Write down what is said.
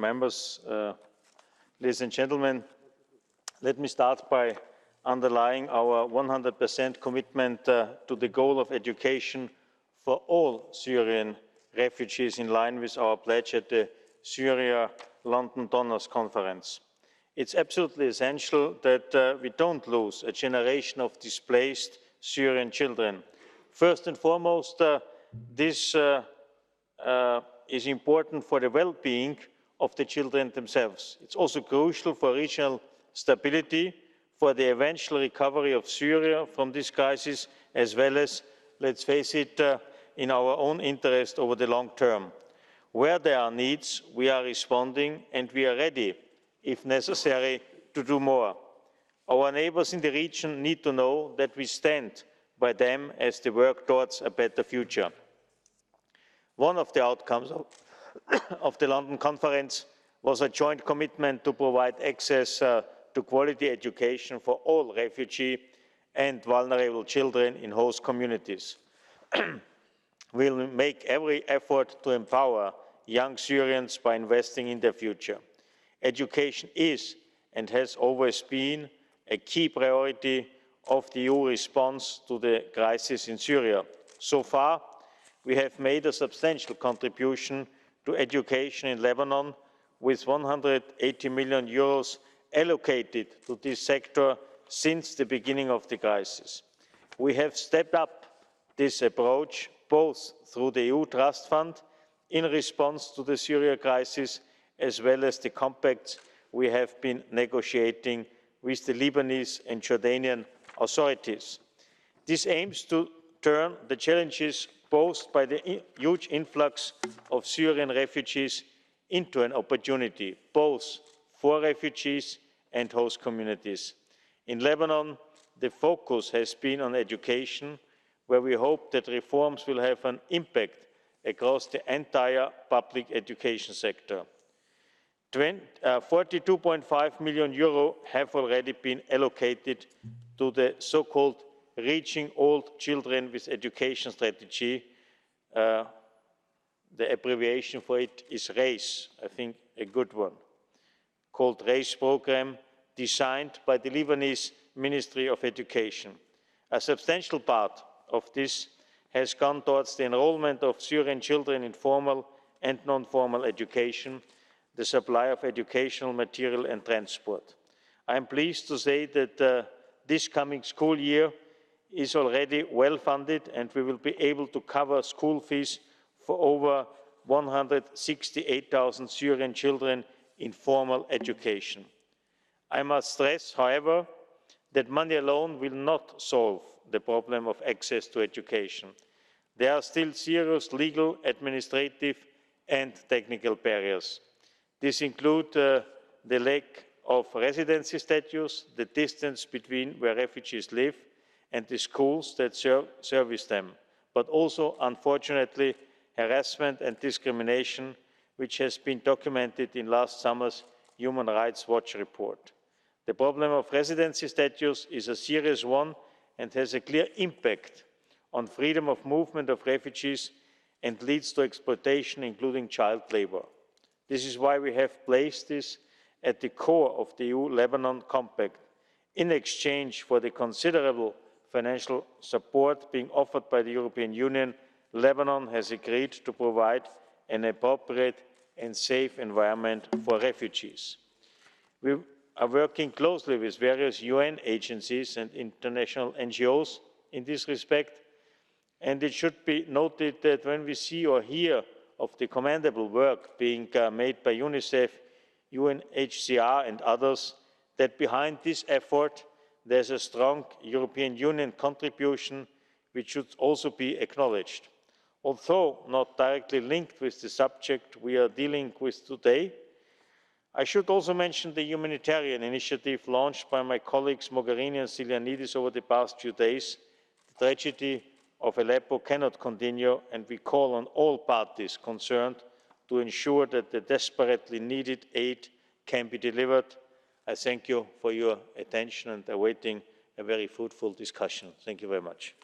members, ladies and gentlemen, let me start by underlying our 100% commitment to the goal of education for all Syrian refugees in line with our pledge at the Syria London Donors Conference. It's absolutely essential that we don't lose a generation of displaced Syrian children. First and foremost, this is important for the well-being of the children themselves. It's also crucial for regional stability, for the eventual recovery of Syria from this crisis, as well as, let's face it, in our own interest over the long term. Where there are needs, we are responding, and we are ready, if necessary, to do more. Our neighbours in the region need to know that we stand by them as they work towards a better future. One of the outcomes of the London conference was a joint commitment to provide access to quality education for all refugee and vulnerable children in host communities. We will make every effort to empower young Syrians by investing in their future. Education is and has always been a key priority of the EU response to the crisis in Syria. So far, we have made a substantial contribution to education in Lebanon, with 180 million euros allocated to this sector since the beginning of the crisis. We have stepped up this approach both through the EU Trust Fund in response to the Syria crisis, as well as the compacts we have been negotiating with the Lebanese and Jordanian authorities. This aims to turn the challenges posed by the huge influx of Syrian refugees into an opportunity, both for refugees and host communities. In Lebanon, the focus has been on education, where we hope that reforms will have an impact across the entire public education sector. 42.5 million euro have already been allocated to the so-called Reaching Old Children with Education strategy. The abbreviation for it is RACE, I think a good one, called RACE program, designed by the Lebanese Ministry of Education. A substantial part of this has gone towards the enrollment of Syrian children in formal and non-formal education, the supply of educational material and transport. I am pleased to say that this coming school year is already well funded, and we will be able to cover school fees for over 168,000 Syrian children in formal education. I must stress, however, that money alone will not solve the problem of access to education. There are still serious legal, administrative and technical barriers. These include the lack of residency status, the distance between where refugees live and the schools that service them, but also, unfortunately, harassment and discrimination, which has been documented in last summer's Human Rights Watch report. The problem of residency status is a serious one and has a clear impact on freedom of movement of refugees and leads to exploitation, including child labour. This is why we have placed this at the core of the EU-Lebanon Compact. In exchange for the considerable financial support being offered by the European Union, Lebanon has agreed to provide an appropriate and safe environment for refugees. We are working closely with various UN agencies and international NGOs in this respect, and it should be noted that when we see or hear of the commendable work being made by UNICEF, UNHCR and others, that behind this effort there's a strong European Union contribution which should also be acknowledged. Although not directly linked with the subject we are dealing with today, I should also mention the humanitarian initiative launched by my colleagues Mogherini and Stylianides over the past few days. The tragedy of Aleppo cannot continue, and we call on all parties concerned to ensure that the desperately needed aid can be delivered. I thank you for your attention and awaiting a very fruitful discussion. Thank you very much.